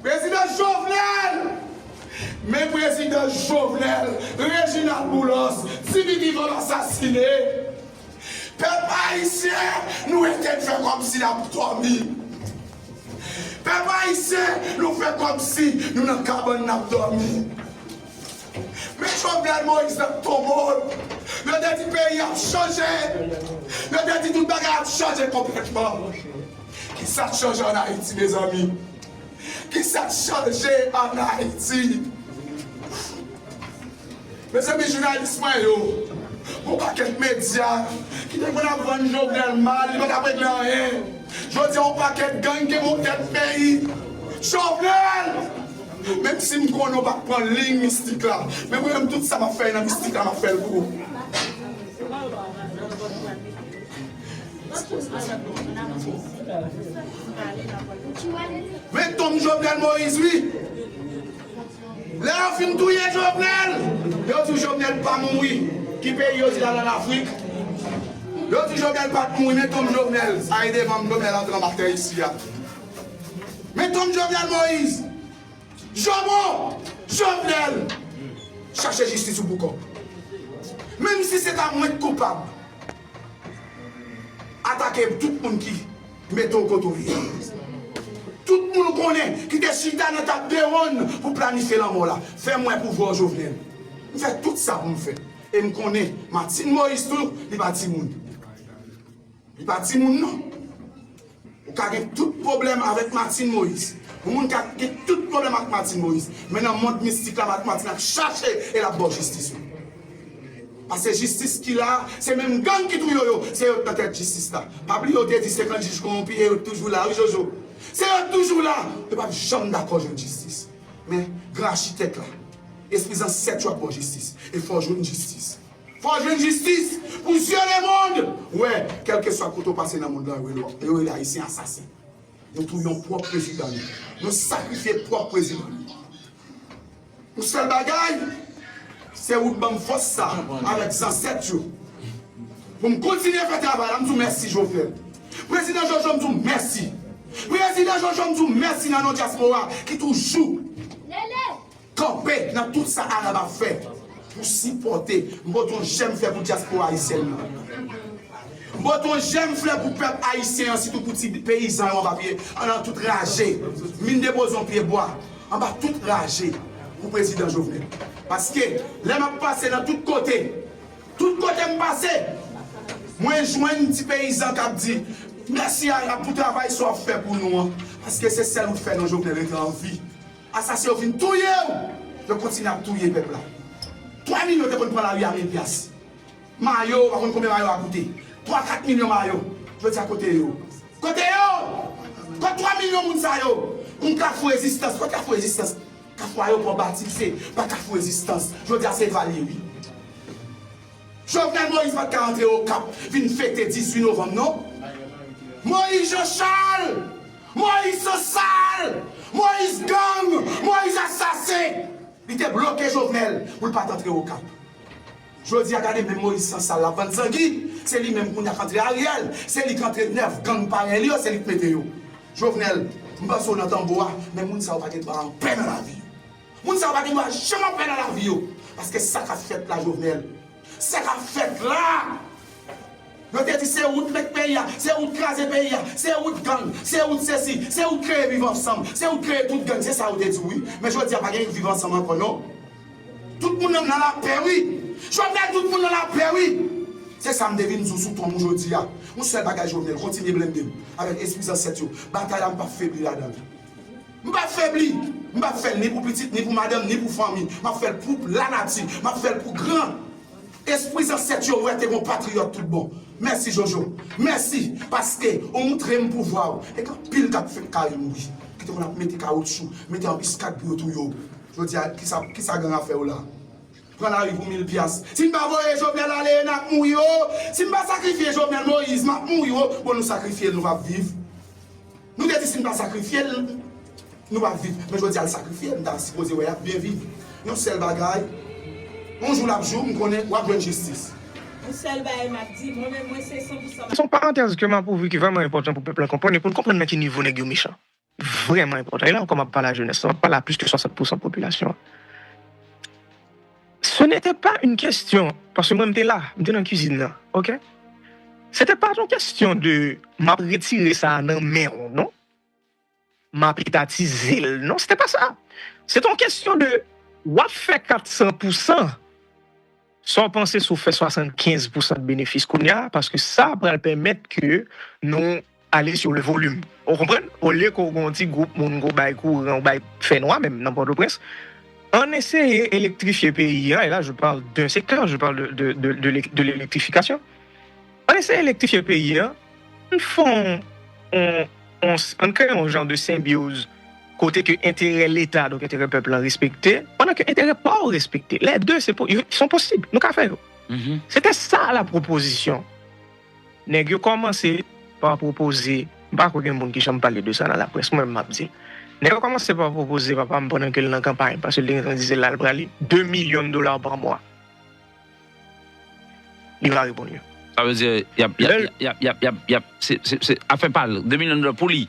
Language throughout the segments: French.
Président Jovenel! Mais président Jovenel, Réginald Boulos, Sylvie vont assassiner. Peuple haïtien, nous étions fait comme si nous avons dormi. Peuple haïtien, nous faisons comme si nous n'avons pas dormi. Mais Jovenel Moïse dans tout le monde, le dernier pays a changé. Le dernier tout le monde a changé complètement. Qui s'est changé en Haïti, mes amis? Qui s'est changé en Haïti? Mes amis journalistes, mon paquet de médias, qui ne vont pas vendre Jovenel mal, ils ne vont pas prendre rien. Je dis un paquet de gangs qui vont être pays. Jovenel! Même si nous ne pas prendre ligne mystique là, mais moi, tout ça m'a fait, la mystique là m'a fait le coup. Mais Tom Jovenel Moïse, oui. Là, on finit tout Jovenel. L'autre Jovenel pas mourir. Qui paye aussi dans l'Afrique. L'autre Jovenel pas mourir, mais Tom Jovenel. Ça a aidé Jovenel à entrer en bataille ici. Mais Tom Jovenel Moïse. Jovenel. Cherchez justice au boucan. Même si c'est à moi de coupable. Attaquer tout le monde qui met au côté. Tout le monde connaît qui décide dans ta péronne pour planifier la mort là. Fais-moi pour voir Jovenel. Je fais tout ça pour me faire. Et je connais Martine Moïse tout, il va dire moun. Il va dire moun non. Vous avez tout problème avec Martine Moïse. Vous avez tout problème avec Martine Moïse. Maintenant, le monde mystique là, Martine a cherché et la bonne justice. Parce que la justice qu'il a, c'est même gang qui trouve yo, c'est peut-être justice là. Pas oublier, on dit c'est quand juge corrompu, et toujours là, oui Jojo. C'est toujours là. Je ne suis pas d'accord avec la justice. Mais, grand architecte là, esprit en 7 jours pour justice. Il faut jouer une justice. Il faut jouer une justice pour tuer le monde. Ouais, quel que soit le côté passé dans le monde là, il est haïtien assassin. Nous trouvons propre président. Nous sacrifions propre président. Nous seul bagaille, c'est où nous force ça avec 107 jours. Pour continuer à faire travail, je vous merci Jovenel. Président Jojo, je vous merci. Président Jojo, je vous merci dans notre diaspora qui toujours campé dans tout ça arabe a fait pour supporter. J'aime faire pour la diaspora haïtienne. J'aime faire pour le peuple haïtien, surtout pour les paysans en papier. On a tout ragé. Mine de boson pied bois. On va tout ragé pour le président Jovenel. Parce que là, je passe dans tous côtés. Tout côté je passe. Moi, je joins un petit paysan qui a dit merci pour le travail soit fait pour nous. Parce que c'est ça que nous faisons dans Jovenel en vie. Assassin, vous tout je continue à touiller le peuple là. 3 millions de personnes prennent la vie à 1000 piastres. Mario, par contre, combien Mario a coûté? 3-4 millions Mario. Je veux dire à côté yo. Côté yo! Quand 3 millions de personnes, on a fait résistance. Quand on a fait résistance, on a fait pour bâtir, c'est pas qu'à faire résistance. Je veux dire, c'est Valérie. Jovenel Moïse va rentrer au Cap, vient fêter 18 novembre, non? Moïse Jean-Charles! Moïse sale! Moïse gang! Moïse assassin! Il était bloqué Jovenel pour ne pas entrer au Cap. Je veux dire, regardez, même Moïse sans salle, la bande sanguine, c'est lui-même qui a rentré Ariel, c'est lui qui a rentré 9 gangs par Ariel, c'est lui qui mette yo. Jovenel, je ne sais pas si tambour, mais moun sa va pas en peine dans la vie. Moun sa va pas jamais peine dans la vie. Parce que ça qu'a fait la Jovenel. Ça qu'a fait là. Je te dis, c'est où de mettre pays, c'est où de craser pays, c'est où de gang, c'est où de ceci, c'est où de créer vivre ensemble, c'est où de créer toute gang, c'est ça où te dit oui. Mais je veux dire, pas de vivre ensemble encore, non. Tout le monde dans la paix, oui. Je veux dire, tout le monde dans la paix, oui. C'est ça, je devine sous ton aujourd'hui. Mon seul bagage Jovenel, continue à blender. Avec esprit en 7 jours. Bataille, je ne pas faiblir là-dedans. Je ne pas faiblir. Je ne pas faire ni pour petite, ni pour madame, ni pour famille. Je vais faire pour la nature. Je vais faire pour grand. Esprit en 7 jours, ouais, t'es mon patriote tout bon. Merci Jojo. Merci. Parce que on montre mon pouvoir. Et quand pile cap fait carrément, qui te va mettre caoutchouc, mettre en biscuit pour tout yo. Je veux dire, qui ça gagne à faire là? Prends la vie pour 1000 piastres. Si je ne vais pas voir Jovenel aller, je vais mourir. Si je ne vais pas sacrifier Jovenel Moïse, je vais mourir. Pour nous sacrifier, nous allons vivre. Nous disons si nous ne vais pas sacrifier, nous allons vivre. Mais je veux dire, le sacrifier, nous allons supposer bien vivre. Nous seul bagaille. On joue la jour, on connaît, on a besoin de justice. Un seul bagaille m'a dit, moi-même, moi, c'est 100%. Son parenthèse que m'a prouvé qui est vraiment important pour le peuple à comprendre et pour comprendre à quel niveau n'est-ce méchant. vraiment important. Et là, on commence par la jeunesse, on parle à plus que 60% de la population. Ce n'était pas une question, parce que moi, j'étais là, j'étais dans la cuisine, là, ok? C'était pas une question de m'a retirer ça dans main, non? M'a pétatiser, non, c'était pas ça. C'est une question de ou fait 400%, sans penser sur fait 75% de bénéfices qu'on y a, parce que ça va permettre que nous aller sur le volume. On comprend? Au lieu qu'on dit groupe, mon groupe, on fait noir, même dans Port-au-Prince, on essaie d'électrifier le pays, et là je parle d'un secteur, je parle de l'électrification. On essaie d'électrifier le pays, on crée un genre de symbiose, côté que intérêt l'État, donc intérêt peuple respecté, pendant que intérêt pas respecté. Les deux, ils sont possibles, nous qu'à faire. C'était ça la proposition. Nèg yo commencé par proposer, pas qu'il y a des gens qui chante parler de ça dans la presse, moi-même m'a dit. Nèg yo commencé par proposer, papa, pendant que la campagne, parce que les gens disaient là, le 2 millions de dollars par mois. Il va répondre. Ça veut dire, c'est affaire parle, 2 millions de dollars pour lui.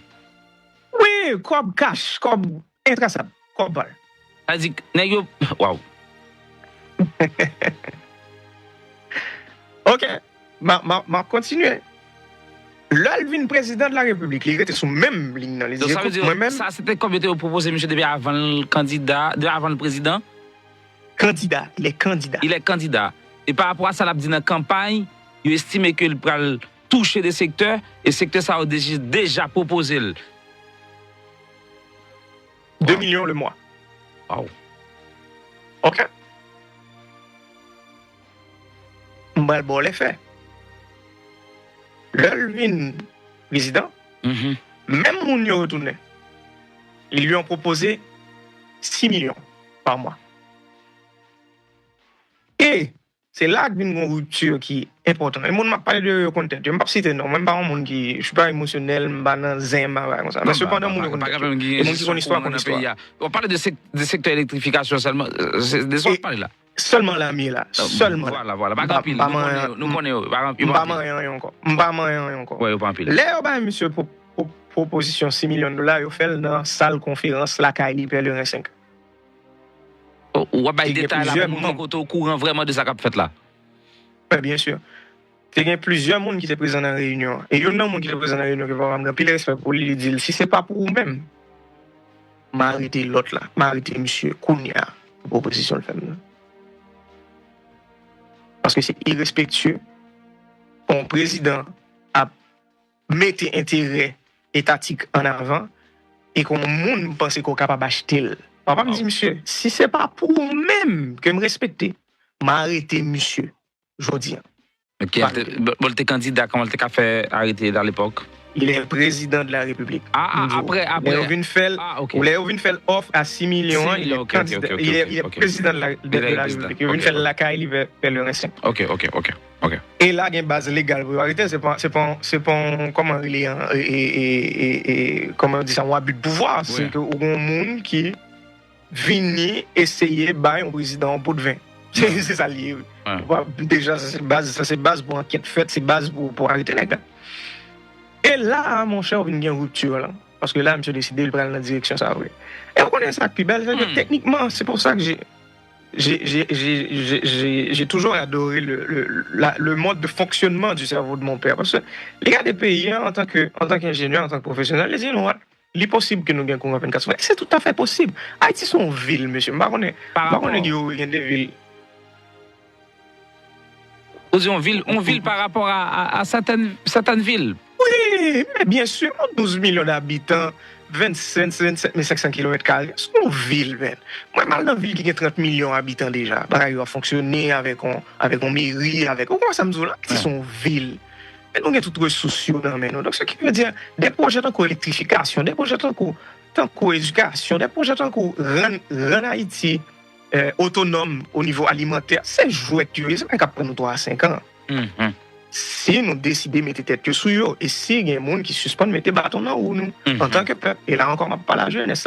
Oui, comme cash, comme intraçable, comme balle. Ça dit, nèg yo, waouh. Ok, ma continuer. L'Alvin président de la République, il était sur même ligne dans les Donc ça veut dire, ça c'était comme était proposé, monsieur, depuis avant le candidat, avant le président? Candidat, il est candidat. Il est candidat. Et par rapport à ça, il a dit dans la campagne, il estime qu'il peut toucher des secteurs, et secteurs ça a déjà proposé. 2 millions le mois. Wow. Ok. M'bal bon les faits. L'Alvin président, même moun yo retourné, ils lui ont proposé 6 millions par mois. Et c'est là qu'il y a une rupture qui est importante. Le monde m'a parlé de content. Je ne vais pas citer non, même pas un monde qui, je ne suis pas émotionnel, je ne suis pas dans zen, comme ça. Mais cependant, le monde qui connaît l'histoire comme histoire. On parle de secteur électrification seulement, c'est de ça qu'on parle là. Seulement l'ami là, seulement. Voilà, pas grand pile. Nous connaissons, rien encore. Oui, pas en pile. Là, monsieur, proposition 6 millions de dollars, il fait dans la salle conférence, la Kaili Pèlerin 5. Ou à des détails là, pour au courant vraiment de ça qu'a fait là. Oui, bien sûr. Il y a plusieurs personnes qui étaient présents dans la réunion. Et il y a un monde qui était présent dans la réunion qui va avoir pile respect pour lui dire si ce n'est pas pour vous-même, m'arrêtez l'autre là, m'arrêtez monsieur Kounia, proposition de femme. Parce que c'est irrespectueux. Un président a mis intérêt étatique en avant et qu'on monde pense qu'on est capable d'acheter. Papa me dit, monsieur, si ce n'est pas pour vous-même que me respectez, m'arrêtez, monsieur, je dis. Bon, t'es candidat, comment t'es fait arrêter dans l'époque? Il est président de la République. Après. Vous l'avez fait offre à 6 millions. Il est président de la République. Il a fait la CAI, il fait le 5. Ok. Et là, il y a une base légale pour arrêter. C'est pas comment il est, comment on dit ça, un abus de pouvoir. C'est qu'il y a un monde qui vient essayer de battre un président en pot de vin. C'est ça lié. Déjà, c'est base pour enquête faite, c'est base pour arrêter les gars. Et là, mon cher, il y a une rupture. Là, parce que là, monsieur décidé de prendre la direction. Ça, oui. Et on connaît ça plus belle. Techniquement, c'est pour ça que j'ai toujours adoré le mode de fonctionnement du cerveau de mon père. Parce que les gars des pays, en tant qu'ingénieur, en tant que professionnel, ils disent non, il est possible que nous gagnions qu'on 24. C'est tout à fait possible. Haïti, c'est une ville, monsieur. Il y a des villes. On ville par rapport à certaines villes. Oui, mais bien sûr, 12 millions d'habitants, 27 500 km², c'est une ville. Moi, mal dans une ville qui a 30 millions d'habitants déjà. Pareil, il va fonctionner avec une mairie, comment ça me dit là? C'est une ville. Mais nous avons toutes les ressources dans nous. Donc, ce qui veut dire, des projets tant qu'électrification, des projets tant qu'éducation, des projets tant qu'on rend Haïti autonome au niveau alimentaire, c'est jouet que c'est pas qu'après nous 3 à 5 ans. Si nous décidons de mettre tête que sur eux, et si il y a des gens qui suspendent mettre bâton dans nous, en tant que peuple, et là encore, on ne pas la jeunesse.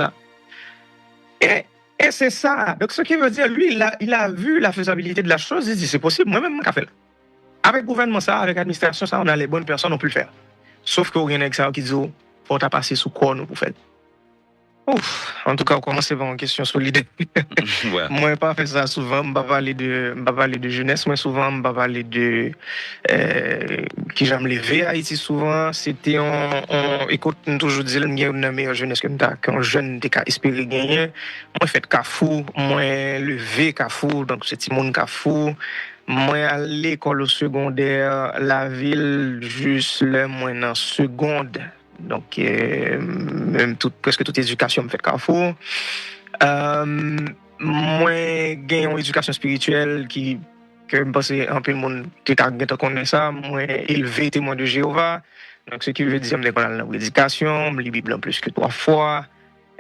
Et c'est ça. Donc, ce qui veut dire, lui, il a vu la faisabilité de la chose, il dit, c'est possible, moi-même, je fait. Avec le gouvernement, ça, avec l'administration, ça, on a les bonnes personnes, on peut le faire. Sauf qu'il y a un exemple qui dit, il faut passer sous quoi nous pour faire. Ouf, en tout cas, on commence par une question solide. Ouais. Moi, pas fait ça souvent. Je parler de jeunesse. Moi, souvent, je parler de qui j'aime lever à Haïti souvent. C'était écoute, on toujours dit qu'il y a une meilleure jeunesse que t'as, qu'un jeune t'es qu'à espérer gagner. Moi, fait Kafou, moi, levé Kafou, donc c'est Timon Kafou. Moi, à l'école au secondaire, la ville, juste le moins en seconde. Donc, même presque toute éducation me fait Carrefour. Moi, j'ai une éducation spirituelle que je pense que un peu le monde qui connaît ça. Moi, élevé témoin de Jéhovah. Donc, ce qui veut dire que je suis dans l'éducation, je lis la Bible plus que 3 fois.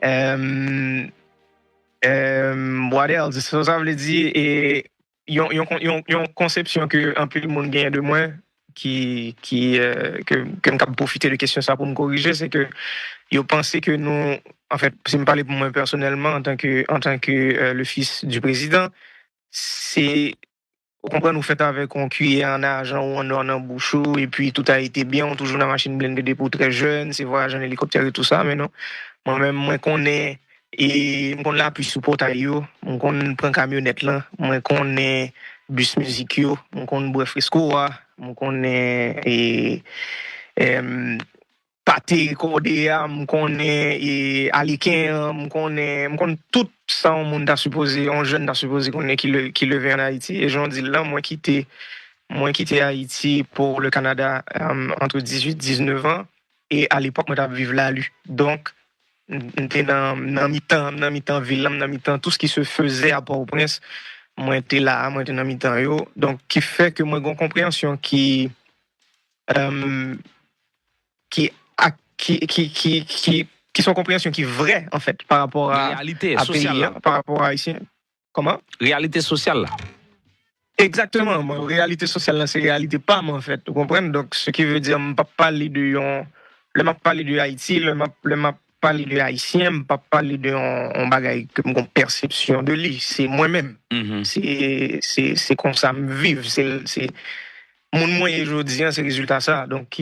What else? Ça veut dire, et il y a une conception que un peu le monde gagne de moi que me cap profiter de questions ça pour me corriger, c'est que ils pensaient que nous, en fait, si me parler pour moi personnellement en tant que le fils du président, c'est on comprend nous fait avec un cuillère en argent ou en bouchou et puis tout a été bien, on toujours dans la machine blindée pour très jeune, c'est voyage en hélicoptère et tout ça, mais non, moi-même moi connais et on l'appuie sur portail on prend camionnette là, moi connais bus musique yo, on connais bref fresco, on connais et pâté cordé, on connaît aliquin, on connaît tout ça on monde a supposé, on jeune a supposé qu'on qui le vient en Haïti et j'en dis là moi quitté Haïti pour le Canada entre 18 19 ans et à l'époque moi j'avais vivre là lui. Donc j'étais dans mi-temps ville, dans mi-temps tout ce qui se faisait à Port-au-Prince, moi j'étais là, moi j'étais dans mi-temps yo. Donc qui fait que moi j'ai une compréhension euh, qui qui sont compréhension qui est vraie en fait par rapport à Réalité à sociale. pays, Là. par rapport à haïtien. Comment? Réalité sociale. Là. Exactement, moi, réalité sociale là, c'est réalité pas moi en fait, vous comprenez? Donc ce qui veut dire je pas parler le m'a parler de Haïti, le m'a parler de haïtien, je pas parler de on bagaille que mon perception de lui, c'est moi-même. C'est comme ça me vivre, c'est mon moyen aujourd'hui, c'est le résultat ça. Donc,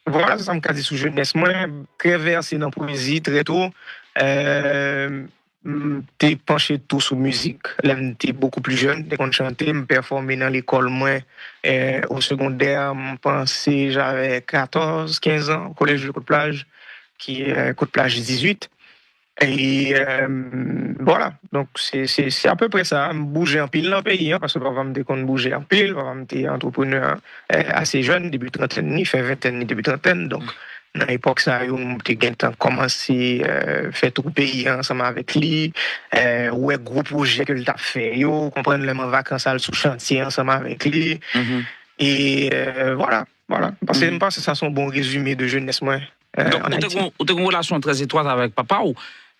voilà, ça me dit sous jeunesse. Moi, très versé dans la poésie très tôt. T'es penché tout sur musique. Là, t'es beaucoup plus jeune, dès qu'on chantait, me performer dans l'école, moi, au secondaire, je pensais, j'avais 14, 15 ans, au collège de Côte-Plage, qui est Côte-Plage 18. Et voilà, donc c'est à peu près ça. Bouger en pile dans le pays, parce que papa me dit qu'on bougeait en pile, papa me dit entrepreneur assez jeune, début trentaine, il fait vingtaine, début trentaine. Donc, dans l'époque, ça, j'ai commencé à faire tout le pays ensemble avec lui, ouais, gros projet que l'État fait, comprendre les vacances sous chantier ensemble avec lui. Et voilà. Parce que ça, c'est un bon résumé de jeunesse, moi. Donc, vous avez une relation très étroite avec papa ou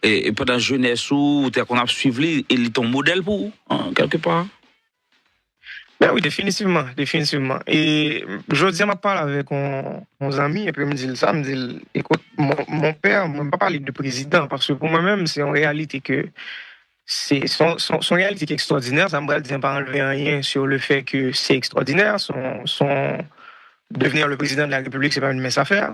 et pendant jeunesse ou qu'on a suivi il est ton modèle pour vous, quelque part? Ben oui, définitivement. Et je dis, je parle avec mon ami et puis il me dit ça, me dit, écoute, mon père, je ne vais pas parler de président parce que pour moi-même, c'est en réalité que c'est son réalité qui est extraordinaire. Ça me dit pas enlever rien sur le fait que c'est extraordinaire. Son devenir le président de la République, c'est pas une mince affaire.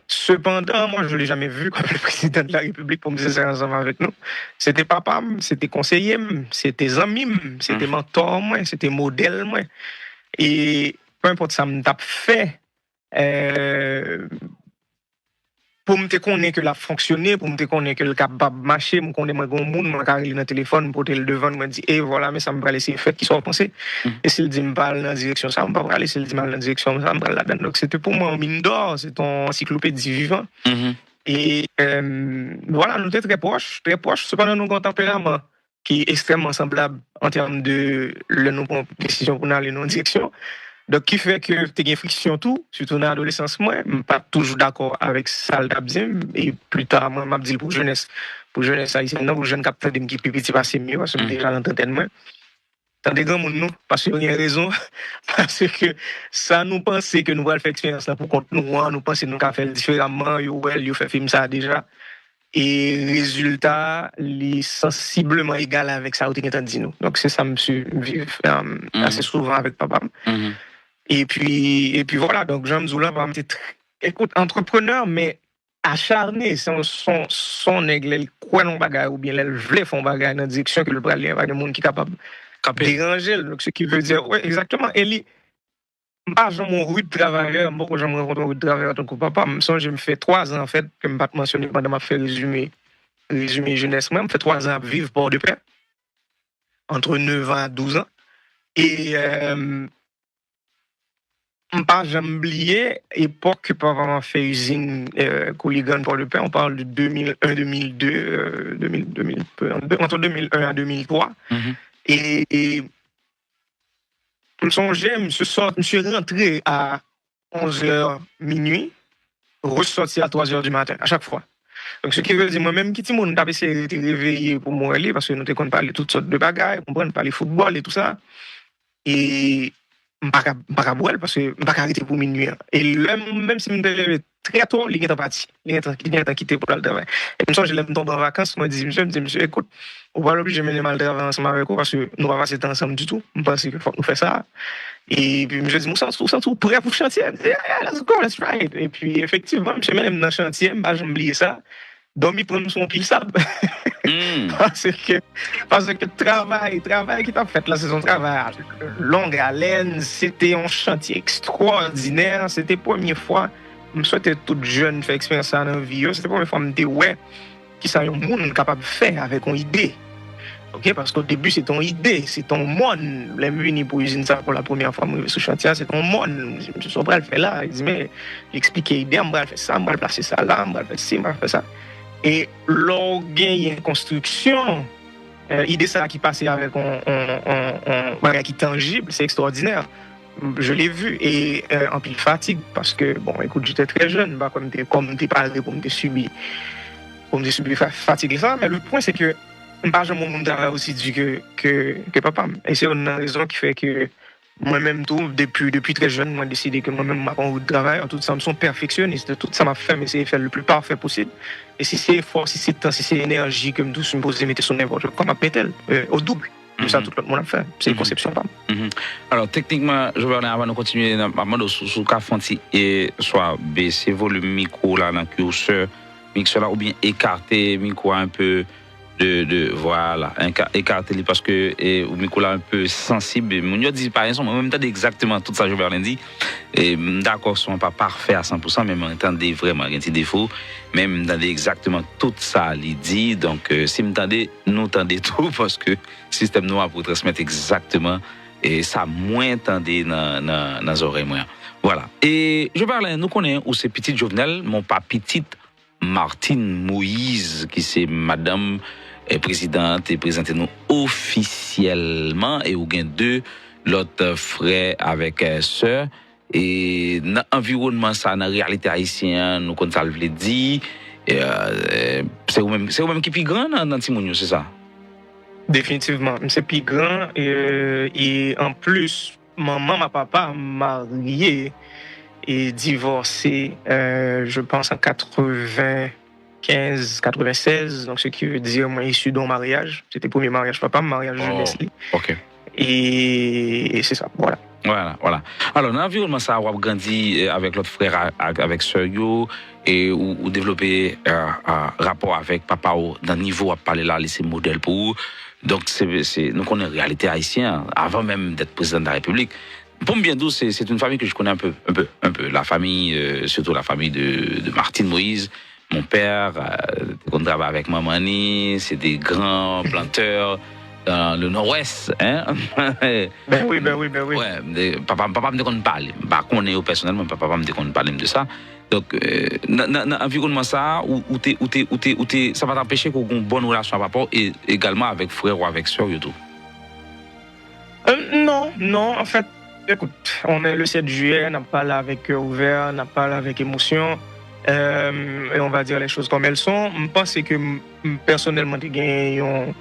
Cependant, moi, je ne l'ai jamais vu comme le président de la République pour me dire ça ensemble avec nous. C'était papa, c'était conseiller, c'était ami, c'était mentor, c'était modèle. Et peu importe ça me tape fait, pour me connaître que la fonctionné, pour me connaître que le capable de marcher, me connaître mon monde, moi carré dans le téléphone pour te le devant, me dit et voilà, mais ça me va laisser fait qui sont pensés. Et s'il dit me parle dans la direction ça, me pas aller, s'il dit mal dans la direction ça, me parle là-dedans. Donc c'était pour moi un mine d'or, c'est ton encyclopédie vivant. Et voilà, nous étions très proches, cependant nous avons un tempérament qui est extrêmement semblable en termes de décision pour aller dans une direction. Donc, qui fait que tu as une friction tout, surtout dans l'adolescence, moi, je ne suis pas toujours d'accord avec ça, et plus tard, moi, je dis pour jeunesse haïtienne, pour jeunes capteurs qui sont plus petits, c'est mieux, parce que déjà dans l'antenne, moi. Tant des grands nous, parce qu'il y a raison, parce que ça nous pense que nous allons faire expérience pour compte nous pensons que nous allons faire différemment, nous fait film ça déjà. Et résultat, il est sensiblement égal avec ça, vous avez dit nous. Donc, c'est ça, monsieur, vivre assez souvent avec papa. Et puis voilà, donc Jean Mzoula va me dire, écoute, entrepreneur, mais acharné, son nègre, elle croit dans bagage ou bien elle veut faire un bagage dans la direction que le bras il y a pas de monde qui est capable de déranger. Donc, ce qui veut dire, ouais, exactement, elle pas mon route de travailleur, moi quand je me rencontre route de travailleur tant que papa, je me fais 3 ans en fait, que je pas mentionné pendant ma fait résumé jeunesse, moi, me fait 3 ans à vivre pour de paix, entre 9 ans à 12 ans. Et pas jamais oublié époque que papa m'a fait usine Couligan pour le pain, on parle de 2001 2002 entre 2001 à 2003. Et je me suis rentré à 11h minuit, ressorti à 3h du matin à chaque fois. Donc ce qui veut dire moi-même qui mon t'a essayé de réveiller pour moi aller parce que nous te qu'on parler toutes sortes de bagages, comprendre parler football et tout ça. Et pas boire parce que pas arrêter pour minuit. Et même si me levé très tôt, il est parti. Il est quitté pour le travail. Et comme ça je l'aime tomber en vacances, moi monsieur écoute, on va l'obliger de mener mal travail ensemble avec vous parce que nous va pas passer ensemble du tout. Je pense qu'il faut nous faire ça. Et puis je dis moi sens tout prêt pour le chantier. Let's go, let's try it. Et puis effectivement, monsieur même dans le chantier, j'ai oublié ça. Donc, il prend son pile sable. Parce que travail qui t'a fait là, c'est son travail longue haleine. C'était un chantier extraordinaire. C'était la première fois. Je souhaitais toute jeune faire expérience dans la vie. C'était la première fois que je me disais, ouais, qui ça, un monde capable de faire avec une idée. Okay? Parce qu'au début, c'est ton idée, c'est ton monde. Les venu pour usine ça pour la première fois, je sur chantier, c'est ton monde. Je suis le faire là. Il dit, mais expliquer l'idée, je vais faire ça, je vais placer ça là, je vais faire ci, je vais faire ça. Et lorsqu'il y a une construction, l'idée ça qui passait avec un bagage qui est tangible, c'est extraordinaire. Je l'ai vu et en pile fatigue parce que bon, écoute, j'étais très jeune, bah, comme t'es parlé, comme t'es subi fatigue ça. Mais le point c'est que mon monde travail aussi dit que papa. Et c'est une raison qui fait que moi-même tout depuis très jeune, moi décidé que moi-même ma route de travail, en tout ça me sont perfectionniste, tout ça m'a fait essayer de faire le plus parfait possible. Et si c'est effort, si c'est temps, si c'est énergie que me douce me poser mettre sur n'importe quoi, m'appelle au double. Tout ça tout le monde a fait. C'est une conception pas. Alors techniquement, je vais avant de continuer dans sous Cafanti et soit baisser volume micro là dans le curseur, mixeur là ou bien écarter micro un peu voilà écarter parce que au micro là un peu sensible mon dit par exemple en même temps exactement tout ça je vais lundi et d'accord sont pas parfait à 100% mais m'entendez vraiment un petit défaut même m'entendez exactement tout ça il dit donc si m'entendez nous entendez tout parce que système nous a pour transmettre exactement et ça moins entendez dans oreilles moi voilà et je parle nous connaissons où c'est petite Jovenel mon pas petite Martine Moïse qui c'est madame présidente et présentez nous officiellement et ou gain deux l'autre frère avec sœur et dans environnement ça dans réalité haïtienne nous comme ça le dit c'est ou même qui plus grand dans Timonio c'est ça définitivement c'est plus grand et en plus ma papa marié et divorcé je pense en 96, donc ce qui veut dire moi issu d'un mariage, c'était le premier mariage papa, mariage jeunesse. OK. Et c'est ça, voilà. Voilà. Alors dans l'environnement ça on a grandi avec l'autre frère avec sœur yo et ou développer un rapport avec papa dans niveau à parler là laisser modèle pour donc c'est nous connaissons la réalité haïtienne avant même d'être président de la République. Pour bien dire, c'est une famille que je connais un peu. La famille, surtout la famille de Martine Moïse. Mon père, on travaille avec Mamani, c'est des grands planteurs dans le nord-ouest. Hein? Ben oui. Ouais, papa me dit qu'on parle. Bah, qu'on est personnellement, papa me dit qu'on parle de ça. Donc, dans l'environnement ça, où ça va t'empêcher qu'on ait une bonne relation à papa et également avec frère ou avec soeur et tout. Non, en fait. Écoute, on est le 7 juillet, on a parlé avec cœur ouvert, on a parlé avec émotion, et on va dire les choses comme elles sont. Je pense que personnellement, j'ai une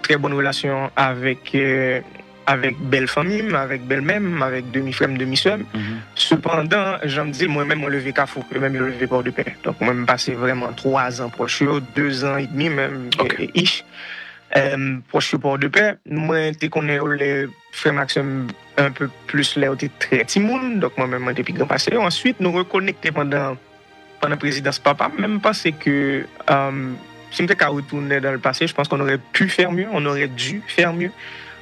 très bonne relation avec belle famille, avec belle-mère, avec demi-frère, demi-soeur. Cependant, je me dis, moi-même, je levé Carrefour, même je levé Port de Paix. Donc, moi, je passé vraiment 3 ans proche, 2 ans et demi même, okay. Proche du Port de Paix. Moi, je connais les frères Maxime un peu plus là, j'étais très timoun, donc moi-même, j'étais plus grand passé. Ensuite, nous reconnecter pendant pendant la présidence papa, même pensé que si on était qu'à retourner dans le passé, je pense qu'on aurait pu faire mieux, on aurait dû faire mieux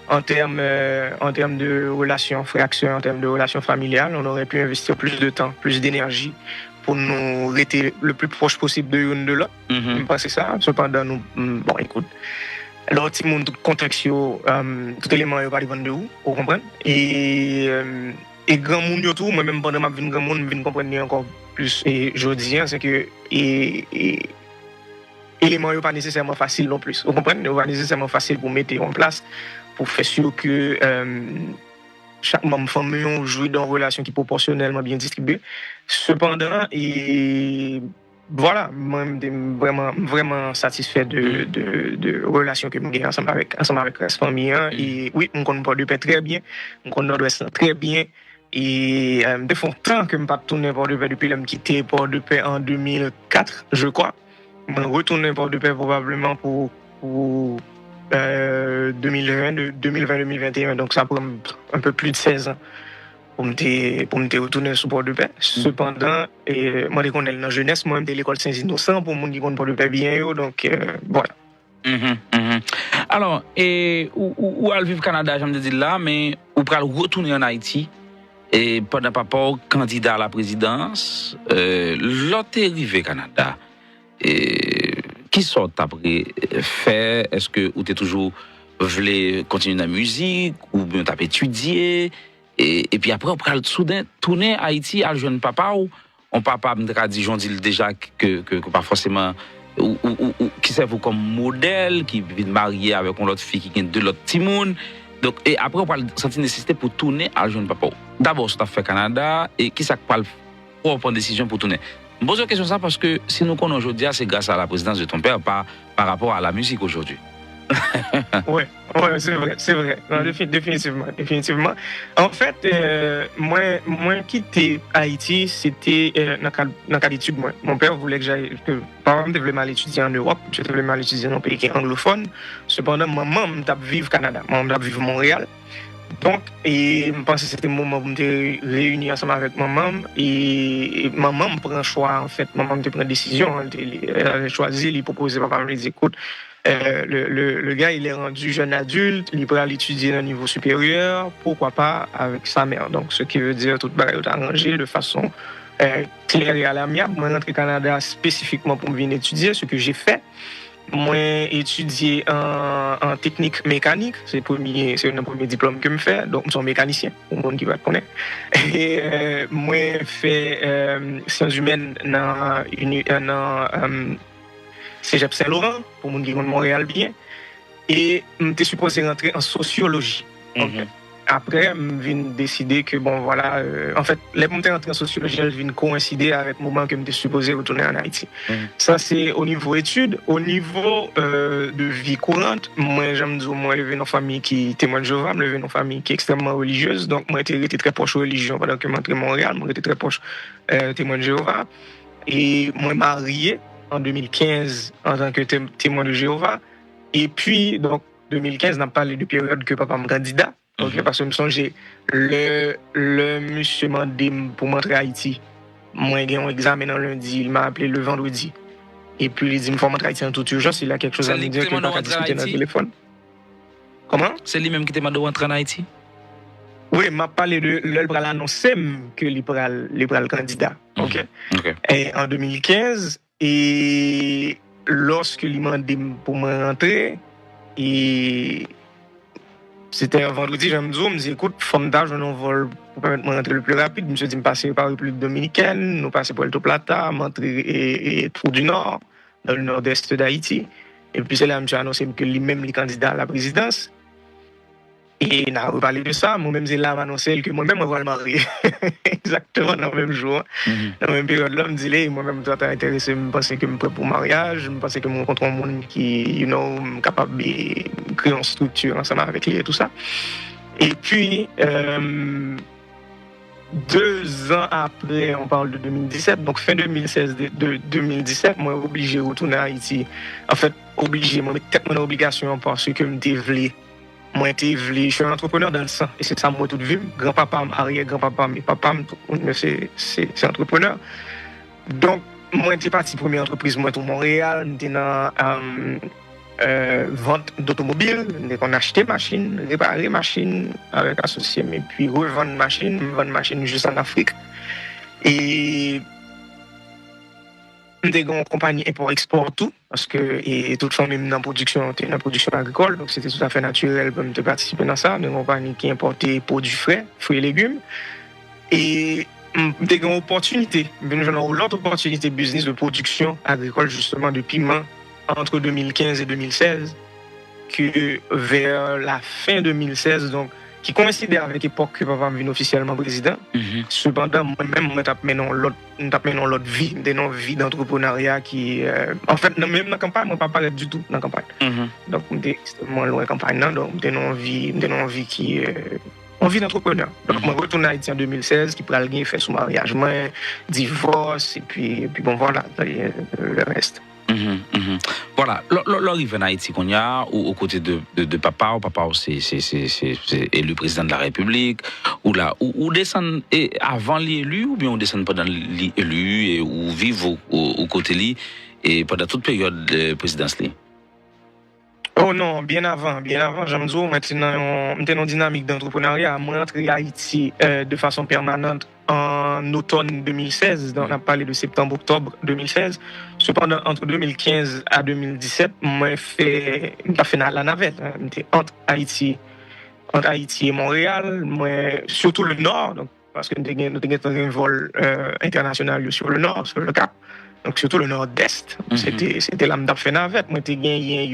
en termes de relations frères-sœurs, en termes de relations familiales. On aurait pu investir plus de temps, plus d'énergie pour nous rester le plus proche possible de l'une de l'autre. Je pense que c'est ça. Cependant, nous, bon, écoute, alors, tout le monde, tout contexte, tout élément, il va aller de où, vous comprenez? Et grand monde, tout, moi-même, pendant ma vie, grand monde, je viens comprendre encore plus. Et je dis, c'est que, éléments, il n'est pas nécessairement facile non plus. Vous comprenez? Il n'est pas nécessairement facile pour mettre en place, pour faire sûr que chaque membre famille joue dans une relation qui est proportionnellement bien distribuée. Cependant, et voilà, moi, je suis vraiment satisfait de relations que j'ai ensemble avec la famille. Et oui, on connaît pas de paix très bien, on connaît Nord-Ouest très bien. Et de fond temps que je ne pas tourner Port-de-Paix depuis que j'ai quitté Port-de-Paix en 2004, je crois. Je retourne Port-de-Paix probablement pour 2020-2021, donc ça prend un peu plus de 16 ans pour me retourner sur Port-de-Paix. Cependant, moi, dès qu'on est dans la jeunesse, moi, je suis l'école Saint-Innocent pour mon qui compte Port-de-Paix bien, donc voilà. Alors, où à vivre au Canada, je me dis là, mais où pour retourner en Haïti, et pendant pas candidat à la présidence, l'autre est arrivé au Canada. Qui sort après fait? Est-ce que vous êtes toujours voulu continuer la musique ou bien t'as étudié et puis après on prend soudain tourner à Haïti à le jeune papa ou on papa me dit j'en dis déjà que pas forcément ou qui servent vous comme modèle qui vient marier avec une autre fille qui vient de l'autre petit monde. Donc et après on parle sentir nécessité pour tourner à le jeune papa. D'abord ça fait Canada et qui ça parle pour prendre décision pour tourner. Je pose la question ça parce que si nous connaissons aujourd'hui, c'est grâce à la présidence de ton père, pas par rapport à la musique aujourd'hui. Ouais, c'est vrai. Non, définitivement. En fait, moi quitté Haïti, c'était dans le cas d'études. Mon père voulait que par exemple, je voulais étudier en Europe, je voulais étudier dans un pays qui est anglophone. Cependant, maman me vivre au Canada, maman me vivre à Montréal. Donc, et je pense que c'était le moment où je me réunis ensemble avec maman. Et maman me prend un choix, en fait. Maman me prend une décision. Elle a choisi, elle proposait, papa me dit, écoute, le gars, il est rendu jeune adulte, il peut aller étudier à un niveau supérieur, pourquoi pas avec sa mère. Donc, ce qui veut dire tout le bagage est arrangé de façon claire et à l'amiable. Moi, je suis rentré au Canada spécifiquement pour venir étudier, ce que j'ai fait. Moi, étudié en technique mécanique, c'est le premier diplôme que je fais, donc je suis mécanicien, pour le monde qui va le connaître. Et moi, j'ai fait sciences humaines dans Cégep Saint-Laurent, pour le monde qui connaît Montréal bien. Et j'étais supposé rentrer en sociologie. Okay. Après, je viens décider que, bon, voilà, en fait, les moments rentrés en sociologie, je viens coïncider avec le moment que je supposé retourner en Haïti. Ça, c'est au niveau études. Au niveau de vie courante, moi, j'aime dire, moi, je viens d'une famille qui témoigne de Jéhovah, je viens d'une famille qui est extrêmement religieuse. Donc, moi, j'étais très proche de la religion pendant que je suis à Montréal. Moi, j'étais très proche témoin de Jéhovah. Et moi, marié en 2015 en tant que témoin de Jéhovah. Et puis, donc, 2015, on a parlé de période que papa me candidat. Okay, parce que je me songe, le monsieur m'a demandé pour m'entrer à Haïti. Moi, j'ai un examen le lundi, il m'a appelé le vendredi. Et puis, il dit, il faut m'entrer à Haïti en toute urgence. Il a quelque chose à me dire que je ne peux pas discuter dans le téléphone. Comment? C'est lui-même qui t'a demandé de rentrer en Haïti? Oui, il m'a parlé de l'heure pour l'annoncer que il pourra le candidat. Okay? Et en 2015, et lorsque il m'a demandé pour me rentrer, et c'était un vendredi, je me dis, écoute, forme d'âge, on vol pour permettre de rentrer le plus rapide. Je me suis dit, je passer par la République Dominicaine, nous passer par Puerto Plata, m'entrer et Trou du Nord, dans le nord-est d'Haïti. Et puis c'est là que je me suis annoncé que lui-même est candidat à la présidence. Et on a reparlé de ça. Moi-même, c'est là que annoncé que moi-même, je vais le marier. Exactement dans le même jour. Dans la même période, là, je me dis, moi-même, je suis intéressé, je pense que je suis prêt pour le mariage, je pense que je rencontre un monde qui est capable de créer une structure ensemble avec lui et tout ça. Et puis, 2 ans après, on parle de 2017, donc fin 2016, de 2017, moi, obligé de retourner à Haïti. En fait, obligé, moi, peut-être mon obligation parce que je me voulu. Moi, je suis un entrepreneur dans le sang. Et c'est ça, moi, toute vie. Grand-papa, arrière-grand-papa, mais papa, c'est entrepreneur. Donc, moi, j'étais parti première entreprise, moi, au Montréal, j'étais dans vente d'automobiles, on achetait machines, réparer machines avec associés, mais puis vendre machines juste en Afrique. Et nous avons une compagnie import-export tout, parce que et toute famille dans la production agricole, donc c'était tout à fait naturel pour me participer dans ça. Une compagnie qui importait produits frais, fruits et légumes. Et nous avons une opportunité, l'autre opportunité business de production agricole justement de piment entre 2015 et 2016, que vers la fin 2016, donc qui coïncidait avec l'époque que papa me vient officiellement président. Cependant, moi-même, je tape maintenant l'autre vie, une vie d'entrepreneuriat qui, en fait, même dans la campagne, moi, pas parler du tout dans la campagne. Donc, on était extrêmement loin de la campagne, donc on une envie qui, envie d'entrepreneur. Donc, moi, je retourne à Haïti en 2016, qui prend le gain, fait son mariage, moi, divorce, et puis bon, voilà, le reste. Voilà, l'arrivée en Haïti qu'on y a, aux côtés de papa, c'est élu président de la République, ou descend avant l'élu, ou bien on descend pendant l'élu, ou vivre au côté lui, et pendant toute période de présidence lui. Oh non, bien avant, j'aime dire, maintenant, on est en dynamique d'entrepreneuriat, moi, rentré à Haïti de façon permanente en automne 2016, on a parlé de septembre-octobre 2016. Cependant, entre 2015 à 2017, moi, j'ai fait la navette, entre Haïti et Montréal, moi, surtout le nord, donc, parce que nous avons un vol international sur le nord, sur le Cap, donc surtout le nord-est. C'était là que j'ai fait la navette, moi, j'ai gagné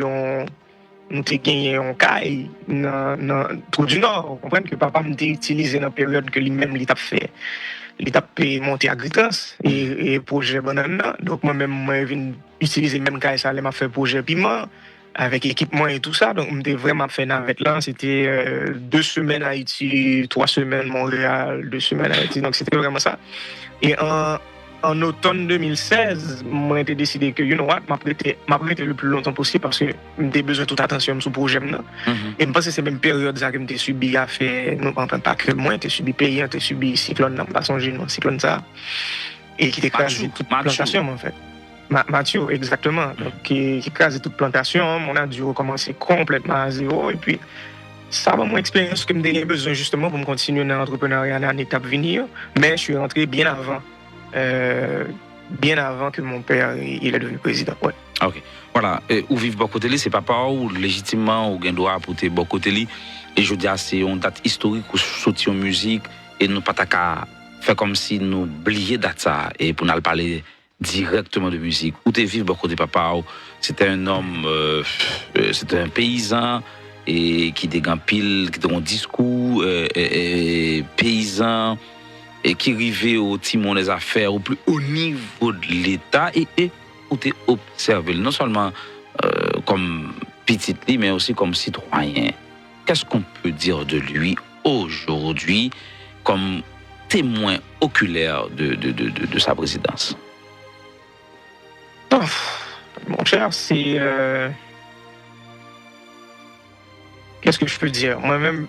nous avons gagné un caille dans tout du Nord. Vous comprenez que papa m'a utilisé dans la période que lui-même il a fait. Il a monté à Gritans et projet banane. Donc moi-même, j'ai utilisé le même caille, ça m'a fait projet piment avec équipement et tout ça. Donc j'ai vraiment fait navette là. C'était 2 semaines à Haïti, 3 semaines Montréal, 2 semaines à Haïti. Donc c'était vraiment ça. Et en automne 2016, moi j'ai décidé que, you know what, m'a prêté le plus longtemps possible parce que j'ai besoin de toute attention sur le projet. Et je pense que c'est même période que j'ai subi à faire, non pas que moi, j'ai subi pays, j'ai subi cyclone, non pas songer, non, cyclone ça, et qui écrasé toute plantation en fait. Mathieu, exactement. Donc, qui écrasé toute plantation, on a dû recommencer complètement à zéro, et puis ça va mon expérience que j'ai besoin justement pour me continuer dans l'entrepreneuriat en étape venir, mais je suis rentré bien avant que mon père il est devenu président. Ouais. Ok. Voilà. Ou vivre Bokoteli, c'est papa ou légitimement ou gain droit pour Bokoteli. Et je dis c'est une date historique où sorti en musique et nous pas qu'à faire comme si nous oublions date ça et pour nous parler directement de musique. Ou t'es vivre Bokoteli papa, c'était un homme, c'était un paysan et qui dégaine pile, qui a un discours paysan. Et qui arrivait au timon des affaires, au plus haut niveau de l'État, et où tu observé, non seulement comme petit lit, mais aussi comme citoyen. Qu'est-ce qu'on peut dire de lui aujourd'hui comme témoin oculaire de sa présidence? Oh, mon cher, c'est... Qu'est-ce que je peux dire? Moi-même...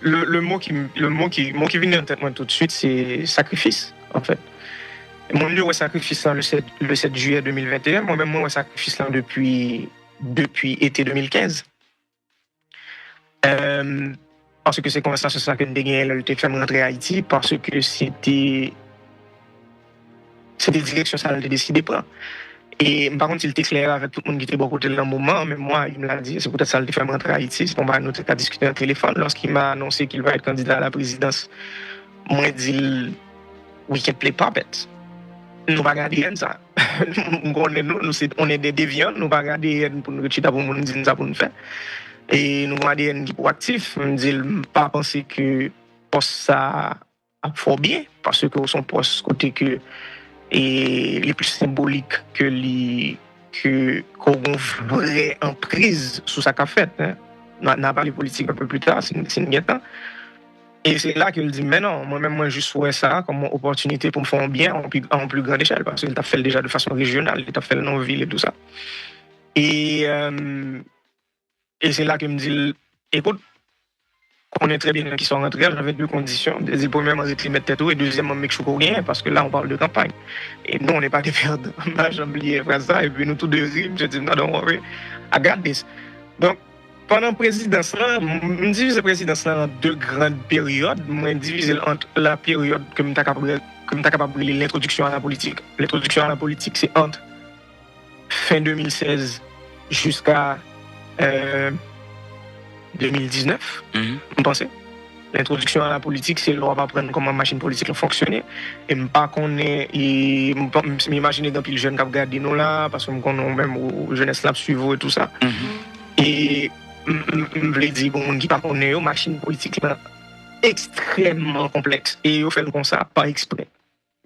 Le mot qui vient en tête moi tout de suite, c'est sacrifice, en fait. Mon lieu sacrifice là, le 7 juillet 2021, moi-même moi sacrifice là depuis été 2015. Parce que c'est comme ça que nous avons fait rentrer à Haïti, parce que c'était direction ça que décidé de prendre. Et par contre, il était clair avec tout le monde qui était beaucoup dans le moment, mais moi, il me l'a dit, c'est peut-être ça le fait rentrer à Haïti. C'est pour moi, nous avons discuté au téléphone. Lorsqu'il m'a annoncé qu'il va être candidat à la présidence, moi, j'ai dit, we can play puppets. Nous pas regarder ça. On est des déviants, nous pas regarder pour nous retirer pour nous dire ça pour nous faire. Et nous regardons qui proactif, nous disons pas penser que poste ça a fort bien, parce que son poste côté que et les plus symboliques qu'on vraie emprise sous sa cafette. On a parlé politique un peu plus tard, c'est une temps. Et c'est là qu'il dit, mais non, moi-même, moi, juste vois ça comme une opportunité pour me faire bien en plus grande échelle, parce qu'il t'a fait déjà de façon régionale, il t'a fait dans nos villes et tout ça. Et c'est là qu'il me dit, écoute, connaît très bien qui sont rentrés, j'avais deux conditions. Premièrement, de mettre tête et deuxièmement, make sure qu'on rien, parce que là, on parle de campagne. Et nous, on n'est pas des perdants. J'ai oublié faire ça, et puis nous, tous deux rimes, je dis, non, don't worry, I got this. Donc, pendant la présidence, je divise la présidence en deux grandes périodes. Je divise entre la période que je suis capable de l'introduction à la politique. L'introduction à la politique, c'est entre fin 2016 jusqu'à 2019, vous pensez? L'introduction à la politique, c'est là on va apprendre comment la machine politique fonctionne. Et pas qu'on est, m'imaginer dans pile jeune qui regarde nous là, parce que nous connaissons même aux jeunesse là suivre et tout ça. Et je voulais dire, bon, on qui pas connaît la machine politique là, extrêmement complexe. Et on fait le comme ça, pas exprès.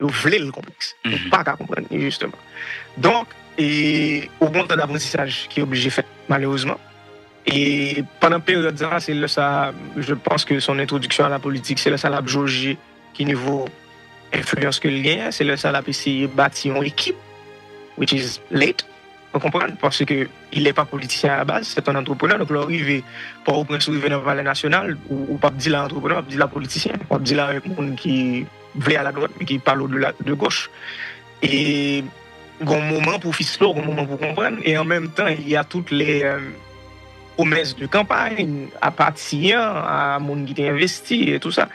Vous voulez le complexe. Pas qu'à comprendre, justement. Donc, et au bon temps d'apprentissage qui est obligé de faire, malheureusement. Et pendant la période ça, c'est là ça, je pense que son introduction à la politique, c'est là ça l'a jaugé qui niveau influence que le lien, c'est là ça l'a essayé de bâtir une équipe, which is late, vous comprenez, parce que il n'est pas politicien à la base, c'est un entrepreneur, donc l'arrivée pour au prince arriver dans le Valais national, ou pas dire l'entrepreneur, pas dire la politicien, pas dire la monde qui veut à la droite, mais qui parle de gauche. Et un moment pour ficeler, un moment pour comprendre, et en même temps, il y a toutes les promesses de campagne, à partir à monde qui a investi et tout ça.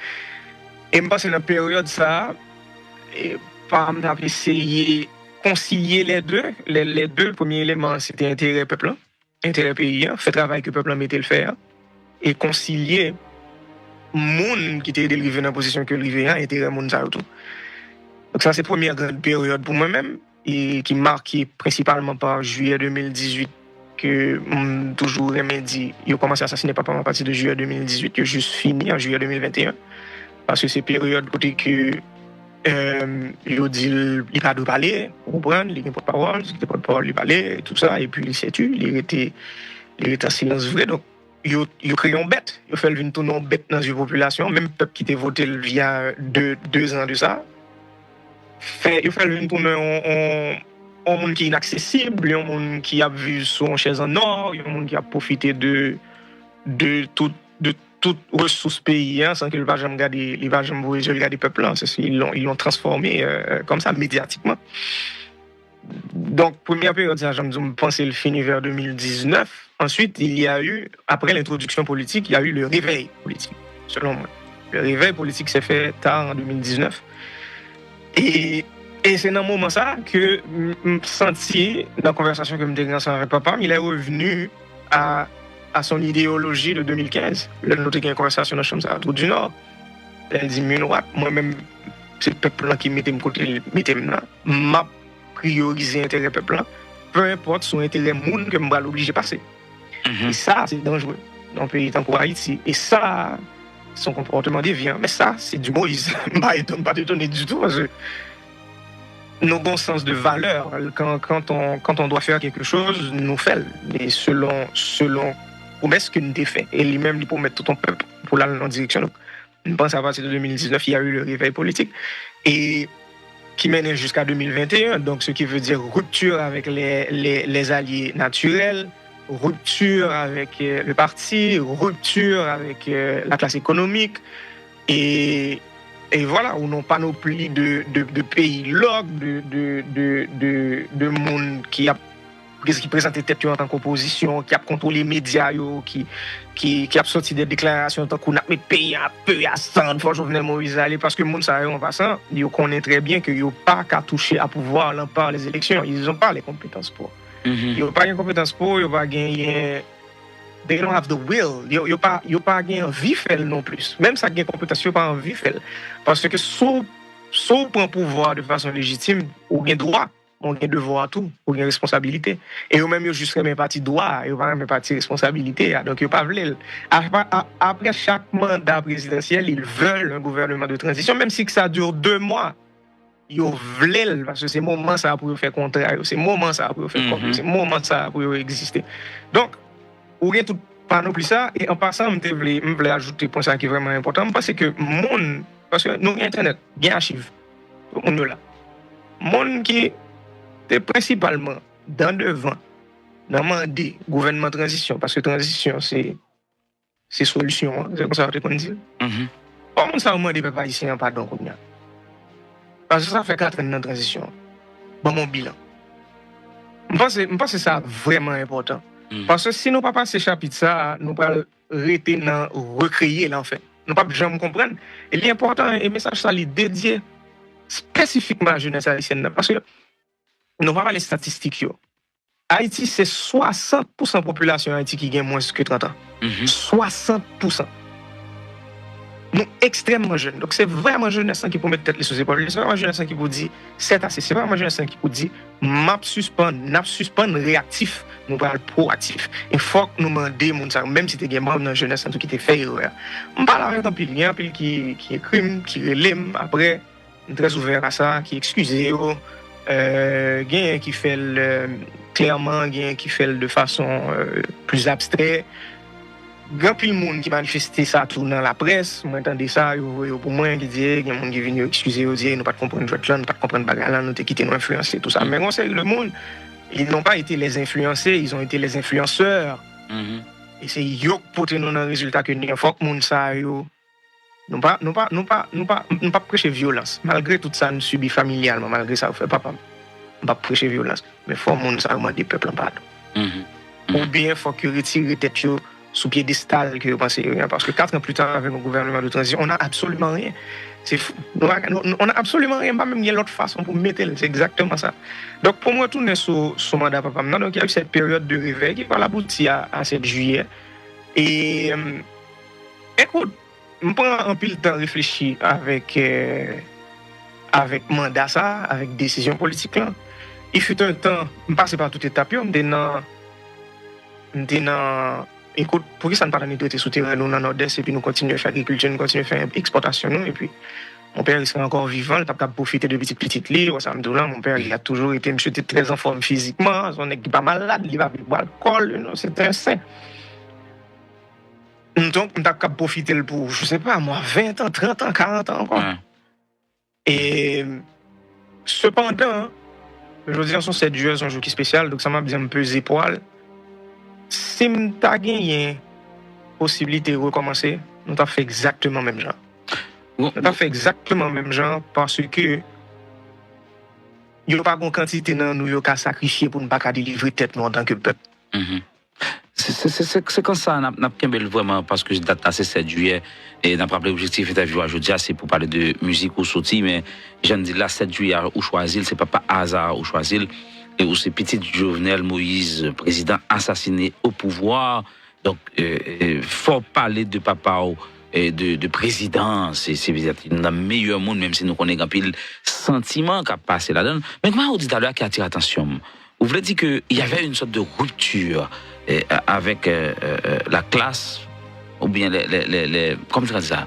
Et je pense que dans la période ça, par exemple, essayer de concilier les deux. Les deux premiers éléments, c'était intérêt peuple, intérêt pays, fait travail que le peuple mettait le faire, et concilier monde qui était délivré dans la position que le intérêt monde ça tout. Donc ça c'est la première grande période pour moi-même, et qui marquée principalement par juillet 2018, que toujours aimé dit, il a commencé à assassiner papa à partir de juillet 2018, que juste fini en juillet 2021. Parce que c'est période côté que il dit il pas de parler, vous comprenez, il n'a pas de parole, il n'a pas de parole, il parlait, tout ça, et puis il s'est tué, il était en silence vrai. Donc, il a créé une bête, il a fait une tournée bête dans la population, même peuple qui était voté il y a 2 ans de ça. Il a fait une tournée un monde qui est inaccessible, un monde qui a vu son chaise en or, un monde qui a profité de toute ressource pays, sans qu'il ne va jamais regarder peuple. Ils l'ont transformé comme ça, médiatiquement. Donc, première période, je pense que le fini vers 2019. Ensuite, il y a eu, après l'introduction politique, il y a eu le réveil politique, selon moi. Le réveil politique s'est fait tard en 2019. Et c'est dans ce moment ça que je senti dans la conversation que je me suis avec papa, il est revenu à son idéologie de 2015. Là, nous avons une conversation dans la chambre à tout du Nord. Elle dit, moi-même, c'est le peuple qui mettait mon côté, m'a priorisé l'intérêt du peuple. Peu importe son intérêt monde que je vais l'obliger à passer. Et ça, c'est dangereux dans un pays tant qu'Haïti. Et ça, son comportement déviant. Mais ça, c'est du Moïse. Je ne suis pas étonné du tout parce que nos bons sens de valeur, quand on doit faire quelque chose, nous faisons. Et selon promesse que nous avons fait. Et lui-même, il promet tout ton peuple pour aller dans la direction. Donc, je pense qu'à partir de 2019, il y a eu le réveil politique. Et qui mène jusqu'à 2021. Donc, ce qui veut dire rupture avec les alliés naturels, rupture avec le parti, rupture avec la classe économique. Et voilà, on n'a pas panoplie de pays logs, de monde qui présentait tête en tant qu'opposition, qui a contrôlé les médias, qui a sorti des déclarations en tant qu'on a mis pays un peu à 100 fois Jovenel Moïse aller, parce que le monde ça en passant, ils connaissent très bien qu'ils n'ont pas qu'à toucher à pouvoir par les élections, ils n'ont pas les compétences pour. Ils n'ont pas les compétences pour, ils n'ont pas gagné. They don't have the will. Ils n'ont pas envie de faire non plus. Même ça, ils ont compétence, ils n'ont pas envie de faire. Parce que si on prend pouvoir de façon légitime, on a droit, on a devoir à tout, on a responsabilité. Et eux-mêmes, ils ont juste même partie droit, ils n'ont pas même partie responsabilité. Donc, ils n'ont pas voulu. Après chaque mandat présidentiel, ils veulent un gouvernement de transition, même si ça dure 2 mois. Ils veulent, parce que c'est le moment ça pour faire contraire, c'est le moment ça pour faire contraire, c'est le moment ça pour exister. Donc, on a tout pas non plus ça, et en passant, je voulais ajouter un point qui est vraiment important, parce que parce que nous avons Internet, bien archive, on est là. Monde qui est principalement dans devant, dans le gouvernement transition, parce que transition, c'est c'est solution, hein. C'est comme ça que je dis. Comment ça, au moins, des peuples haïtiens, pardon, comme ça. Parce que ça fait 4 ans de transition. Bon, mon bilan. Je pense que ça vraiment important. Parce que si nous ne pas passer chapitre ça, nous pas arrêter dans recréer là en fait. Nous pas jamais comprendre. Et l'important et message ça est dédié spécifiquement à la jeunesse haïtienne parce que nous pas les statistiques yo. Haïti c'est 60% population Haïti qui gagne moins que 30 ans. 60%. Nous extrêmement jeunes. Donc c'est vraiment jeunesse qui peut mettre tête les sous épaules. C'est vraiment jeunesse qui peut dire c'est assez. C'est vraiment jeunesse qui peut dire m'a suspend réactif, nous parle proactif. Il faut que nous demandions même si tu es membre dans jeunesse tout qui te fait erreur. On parle avec un pile, il y a un pile qui écrit, qui relève après, très ouvert à ça, qui excuse qui fait clairement, qui fait de façon plus abstraite. Grand pile monde qui manifestait ça tout dans la presse, moi entendais ça, pour moi qui disait il y a monde qui vient excuser dire nous pas comprendre jouet là, nous pas comprendre bagarre là, nous te quitter nous influencer tout ça. Mais on sait le monde, ils n'ont pas été les influencés, ils ont été les influenceurs. Et c'est yo qui portent nous dans le résultat que nous faut que monde ça yo nous pas prêcher violence. Malgré tout ça nous subit familialement, malgré ça fait papa. Pas prêcher violence, mais faut monde ça demander peuple en pardon. Ou bien faut que retirer tête yo sous piédestal que vous pensez rien. Parce que 4 ans plus tard, avec un gouvernement de transition, on n'a absolument rien. C'est fou. On n'a absolument rien, pas même il y a l'autre façon pour mettre, c'est exactement ça. Donc pour moi, tourner sur mandat papa, donc il y a eu cette période de réveil qui va aboutir à 7 juillet. Et écoute, je prends un peu le temps de réfléchir avec mandat ça, avec décision politique là. Il fut un temps, je passais par toute étape, je suis dans écoute, pour que ça ne pas nous traiter souterrain, nous dans nord-est, et puis nous continuons à faire agriculture, nous continuons à faire exportation, et puis mon père il serait encore vivant, il a pas profité de petites livres, ça me dit là, mon père il a toujours été, monsieur était très en forme physiquement, son n'est pas malade, il va boire l'alcool, c'était un saint. Donc, on a profité pour, je sais pas, moi, 20 ans, 30 ans, 40 ans encore. Et cependant, je veux dire, son 7 juillet, c'est un jour qui est spécial, donc ça m'a bien pesé poil. Si nous avons gagné possibilité de recommencer, nous avons fait exactement le même genre. Nous avons fait exactement le même genre parce que il n'y a pas de quantité dans nous qui a sacrifié pour ne pas délivrer tête nous en tant que peuple. C'est comme ça, n'a vraiment, parce que date c'est 7 juillet, et n'a pas l'objectif interview aujourd'hui, c'est pour parler de musique ou sortie, mais j'en dis là, 7 juillet, ou choisir, c'est pas par hasard ou choisir. Et où c'est petit Jovenel Moïse, président assassiné au pouvoir. Donc, faut parler de papa et de président. C'est le meilleur monde, même si nous connaissons un peu le sentiment qui a passé là-dedans. Mais comment on dit tout à l'heure qui attire l'attention? Vous voulez dire qu'il y avait une sorte de rupture avec la classe, ou bien comment je dis ça?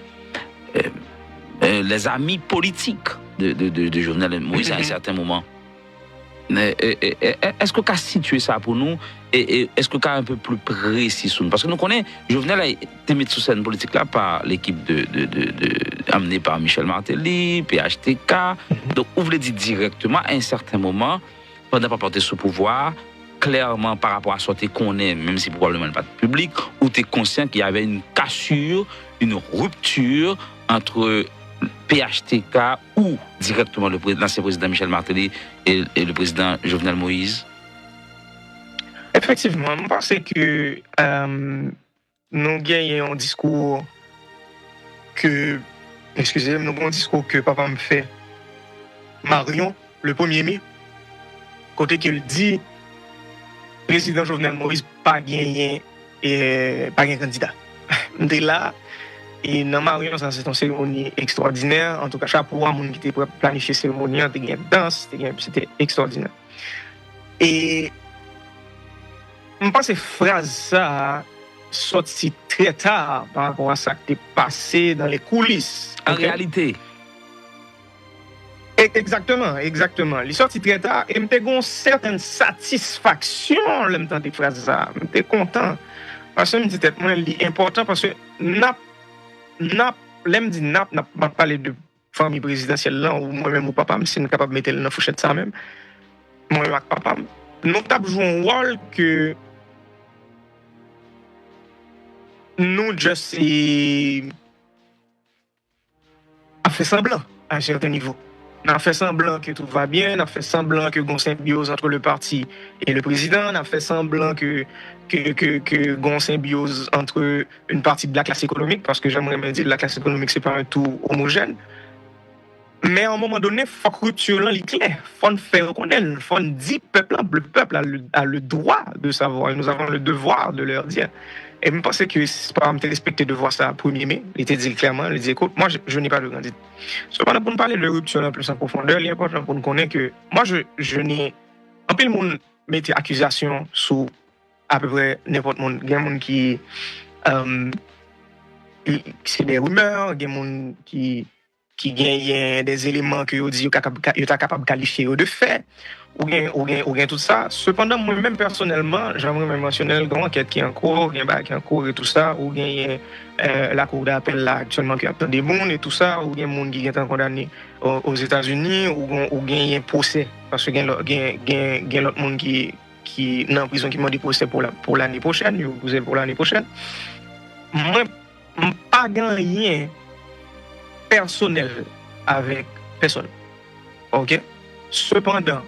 Les amis politiques de Jovenel Moïse à un certain moment. Est-ce que tu as situé ça pour nous et est-ce que tu as un peu plus précis sur nous? Parce que nous connaissons, Jovenel a été mis sur scène politique là par l'équipe amenée par Michel Martelly, PHTK. Donc, vous voulez dire directement, à un certain moment, pendant pas porter ce pouvoir, clairement par rapport à ce que tu connais, même si probablement pas de public, où tu es conscient qu'il y avait une cassure, une rupture entre PHTK ou directement l'ancien président Michel Martelly et le président Jovenel Moïse? Effectivement, je pense que nous gagnons un discours que papa me fait Marion le 1er mai, côté qu'il dit président Jovenel Moïse pas gagné candidat. De là. Et dans Marion, ça c'est une cérémonie extraordinaire. En tout cas, chapeau à monde qui était planifié cérémonie, c'était une danse, c'était extraordinaire. Et je pense que cette phrase ça sorti très tard par rapport à ça qui est passé dans les coulisses. En réalité. Exactement. Il sorti très tard et j'ai une certaine satisfaction en m'entendant cette phrase ça. J'étais content parce que je me disais c'est important parce que n'a pas parlé de famille présidentielle là ou moi-même ou papa, si nous sommes capables de mettre dans la fourchette ça même. Moi-même avec papa, nous avons joué un rôle que nous, juste, a fait semblant à un certain niveau. On a fait semblant que tout va bien, on a fait semblant que gon symbiose entre le parti et le président, on a fait semblant que gon symbiose entre une partie de la classe économique, parce que j'aimerais bien dire que la classe économique, c'est pas un tout homogène. Mais à un moment donné, il faut que rupture là, clair. Il faut faire reconnaître, il faut dire le peuple a le droit de savoir, et nous avons le devoir de leur dire. Et je pense que c'est pas me respecter de voir ça à 1er mai. Il était dit clairement, il dit écoute, moi je n'ai pas de candidat. Cependant, pour nous parler de rupture en plus en profondeur, il est important pour nous connaître que moi je n'ai. En plus, le monde mettait accusation sur à peu près n'importe monde. Il y a des gens qui. C'est des rumeurs, il y a des gens qui gagnent des éléments que vous dit vous êtes capable de qualifier de fait. Ou bien tout ça. Cependant, moi-même personnellement, j'aimerais mentionner le grand enquête qui est en cours, qui est en cours et tout ça, ou bien la cour d'appel là actuellement qui attend des gens et tout ça, ou bien des gens qui sont condamnés aux États-Unis, ou bien un procès, parce que il y a l'autre monde qui est en prison qui m'a dit procès pour l'année prochaine, ou pour l'année prochaine. Moi, pas rien personnel avec personne. Ok? Cependant,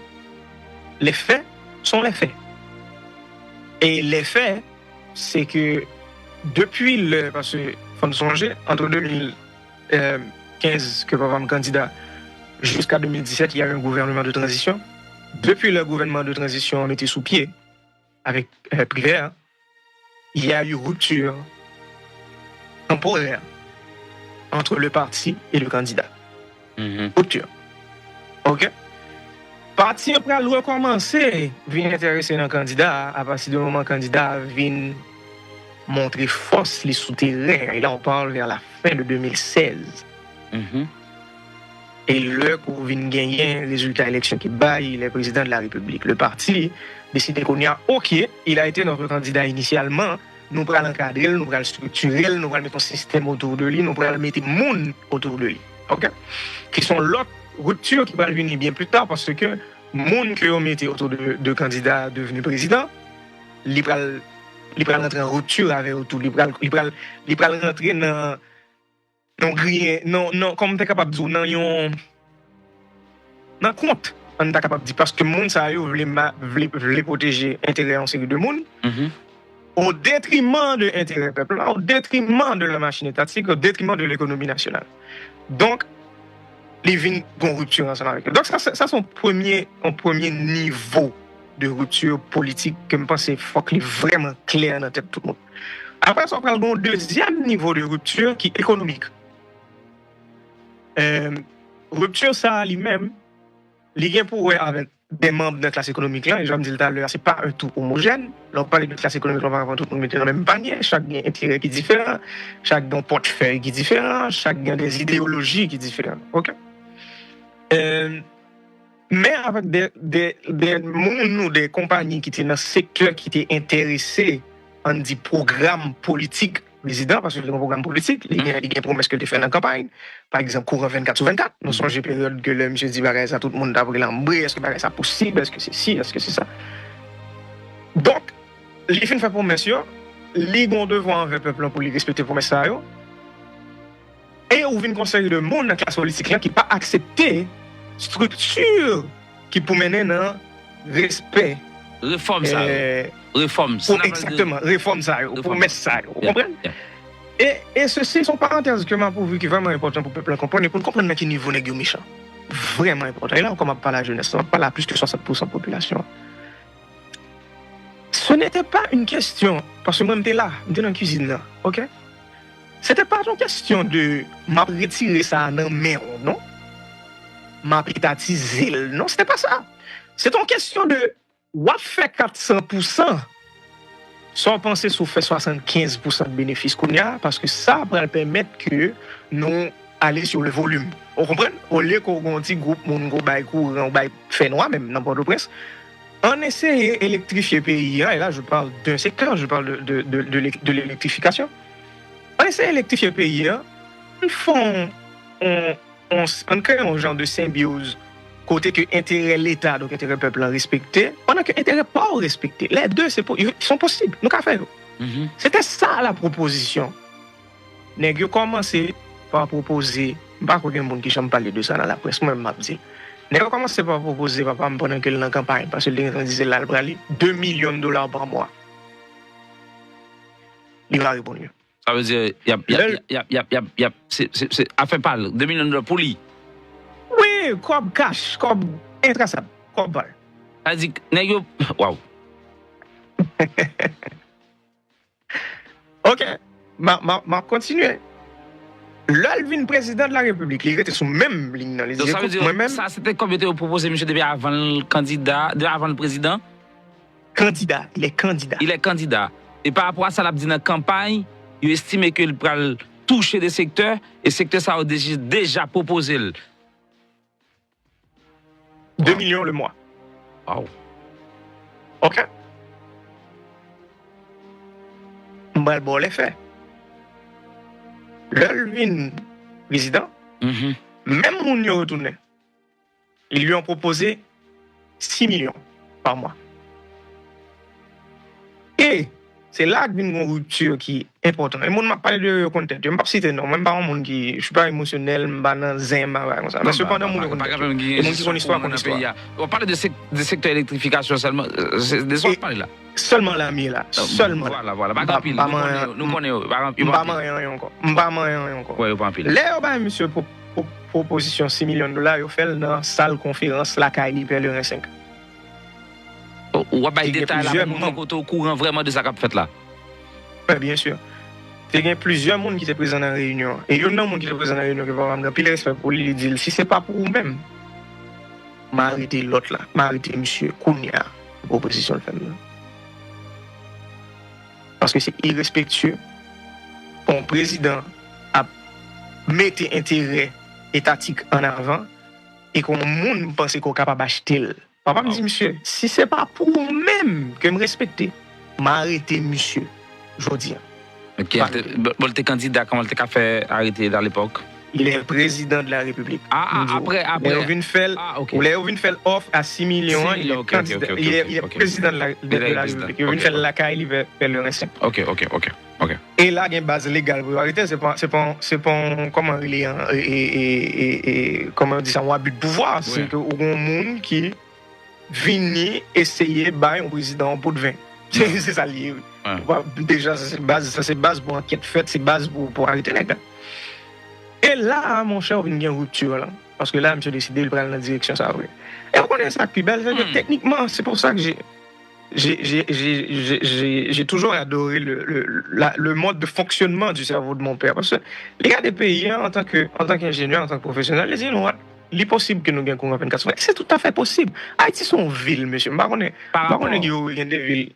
les faits sont les faits. Et les faits, c'est que depuis parce que faut songer, entre 2015 que papa me candidat jusqu'à 2017, il y a eu un gouvernement de transition. Depuis le gouvernement de transition, on était sous pied avec Prévert. Il y a eu rupture temporaire entre le parti et le candidat. Rupture. OK? Parti après le recommencer, vient intéresser un candidat, à partir du moment où le candidat vient montrer force les souterrains. Et là, on parle vers la fin de 2016. Et le pour vient gagner le résultat élection qui baille le président de la République. Le parti décide qu'on y a OK, il a été notre candidat initialement. Nous allons l'encadrer, nous allons le structurer, nous allons mettre un système autour de lui, nous allons mettre monde autour de lui. OK? Qui sont l'autre rupture qui va venir bien plus tard parce que monde que on mettait autour de candidats devenus président, il va rentrer en rupture avec autour, il va rentrer dans comme tu es capable de dire dans compte on est capable de dire parce que monde ça veut protéger intérêt en série de monde. Au détriment de l'intérêt peuple, au détriment de la machine étatique, au détriment de l'économie nationale. Donc, les vignes ont rupture ensemble avec eux. Donc, ça c'est un premier niveau de rupture politique que je pense qu'il faut qu'il soit vraiment clair dans la tête de tout le monde. Après, ça, on parle d'un deuxième niveau de rupture qui est économique. Rupture, ça lui-même, il y a pour avec des membres de la classe économique là, et je me dis tout à l'heure, c'est pas un tout homogène. Là, on parle de classe économique, on va tout le monde mettre dans le même panier, chaque a un intérêt qui est différent, chaque a un portefeuille qui est différent, chaque a des idéologies qui sont différentes. OK? Mais avec des compagnies qui étaient dans le secteur qui étaient intéressés en dit programme politique président, parce que c'est un programme politique, il y a des promesses que tu fais dans la campagne. Par exemple, courant 24/24. Nous sommes en période que le monsieur dit à tout le monde d'après l'embré, est-ce que c'est possible, est-ce que c'est ci, est-ce que c'est ça. Donc, les fins de promesses, les ont devoir envers le peuple pour les respecter les promesses. Et on vient conseiller de monde dans la classe politique qui n'a pas accepté structure qui peut mener dans respect. Réforme ça. Réforme ça. Exactement, réforme ça, pour mettre ça. Vous comprenez? Et ceci sont parenthèses que m'a pourvu qui est vraiment important pour le peuple comprendre et pour comprendre à quel niveau n'est pas méchant. Vraiment important. Et là, on commence par la jeunesse, on parle à plus que 60% de la population. Ce n'était pas une question, parce que moi, j'étais là, j'étais dans la cuisine là, OK? C'était pas une question de m'a retiré ça dans main, non? M'a pétatisé, non, c'était pas ça. C'est une question de ou fait 400%, sans penser sur fait 75% de bénéfices qu'on y a, parce que ça va permettre que nous aller sur le volume. Vous comprenez? Au lieu qu'on ait un petit groupe, on fait noir, même n'importe où, on essaie d'électrifier le pays, et là je parle d'un secteur, je parle de l'électrification. On essaie d'électrifier le pays, on crée un genre de symbiose. Côté que intérêt l'État, donc intérêt peuple respecté, pendant que intérêt pas respecté. Les deux, ils sont possibles. Nous qu'à faire. C'était ça la proposition. Nèg yo commencé par proposer, pas qu'il y a des gens qui ont parlé de ça dans la presse, moi m'a dit. Nèg yo commencé par proposer papa pendant que dans campagne parce que le disait là le 2 millions de dollars par mois. Il va répondre. Ça veut dire c'est affaire parle 2 millions de dollars pour lui. Oui, comme cash, comme intraçable, comme balle. Ça dit nèg yo waouh. OK. Ma continuer. L'Alvin président de la République, il était sous même ligne dans les Donc ça veut dire moi-même ça c'était comme était proposé monsieur depuis avant le candidat, avant le président. Candidat, il est candidat. Il est candidat. Et par rapport à ça, l'a dit dans la campagne, il estime qu'il peut toucher des secteurs et secteurs ça a déjà proposé. 2 millions le mois. Wow. OK. M'bal bon les fait. L'Alvin président, même moun yo retourné. Ils lui ont proposé 6 millions par mois. Et c'est là que vient une rupture qui est importante. Et moun m'a parlé de content. Je ne pas citer non, même pas un monde qui je suis pas émotionnel, m'ba nan zen comme ça. Mais cependant moun qui connaît histoire connaît histoire. On parle de secteur électrification seulement des autres parler là. Seulement la mi là, seulement. Voilà, pas pile. Nous connaissons pas rien encore. Ouais, pas pile. Là ba monsieur proposition 6 millions de dollars, il fait dans salle conférence la Kaili Pèlerin 5. Ou pas des détails là, pour au courant vraiment de ça qu'a fait là. Oui, bien sûr. Il y a plusieurs monde qui étaient présents dans la réunion. Et il y a un monde qui était présent dans la réunion qui va avoir pile respect pour lui, il dit si c'est pas pour vous-même, m'arrêter l'autre là, m'arrêter monsieur Kounia, proposition le fait. Parce que c'est irrespectueux pour un président à mettre intérêt étatique en avant et qu'on monde pense qu'on est capable d'acheter. Papa me dit, monsieur, si c'est pas pour vous-même que me respecter, m'arrêter, monsieur, je dis. Ok, bon, t'es candidat, comment t'es fait arrêter dans l'époque? Il est président de la République. Après. Il est fait offre à 6 millions. Il est président de la République. Il est fait la CAI, il fait le reste. Ok. Et là, il y a une base légale pour arrêter. C'est pas comment il est, comment on dit ça, un abus de pouvoir. C'est que un monde qui vient essayer de battre un président pour de vin. C'est ça lié. Déjà, ça c'est base pour enquête faite, c'est base pour arrêter les gars. Et là, mon cher, il y a une rupture là. Parce que là, monsieur a décidé de prendre la direction ça. Et on connaît ça plus belle. Techniquement, c'est pour ça que j'ai toujours adoré le mode de fonctionnement du cerveau de mon père. Parce que les gars des pays, en tant qu'ingénieur, en tant que professionnel, les disent, il est possible que nous gagnions courant 24 heures. C'est tout à fait possible. Haïti, c'est une ville, monsieur. Par contre, il y a des villes.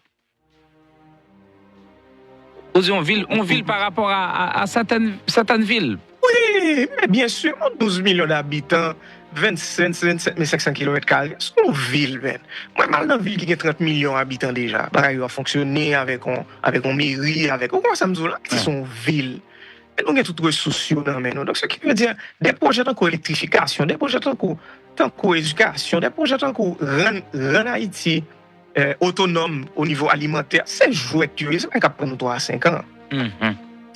On ville par rapport à certaines villes. Oui, mais bien sûr, 12 millions d'habitants, 27 500 km², c'est une ville, ben. Moi, mal dans une ville qui a 30 millions d'habitants déjà. Pareil, a fonctionné avec une mairie, comment ça me dit là? C'est une ville. Et nous avons toutes les ressources dans nous. Donc, ce qui veut dire, des projets tant qu'électrification, des projets tant qu'éducation, des projets tant qu'on rend Haïti autonome au niveau alimentaire, c'est jouet, c'est pas capable de nous 3 à 5 ans.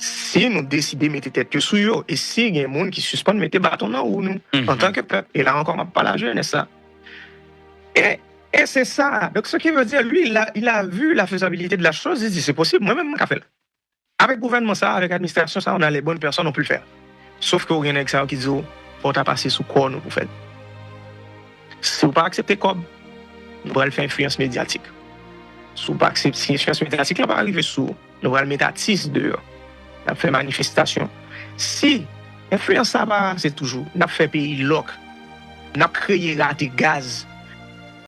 Si nous décidons de mettre tête sur eux, et si il y a des gens qui suspendent mettre bâton dans nous, en tant que peuple, et là encore, on n'a pas la jeunesse, ça. Et c'est ça. Donc, ce qui veut dire, lui, il a vu la faisabilité de la chose, il dit, c'est possible, moi-même, je fait. Avec le gouvernement, ça, avec l'administration, ça, on a les bonnes personnes, on peut le faire. Sauf qu'il y a des gens qui disent, faut passer sous quoi nous pour faire. Si vous ne pas accepter comme, nous allons faire influence médiatique. Si vous ne pas accepter influence médiatique, on va arriver sous, nous allons mettre artistes dehors. On a fait manifestation. Si l'influence ça va, c'est toujours, on a fait pays loc, on a créé raté gaz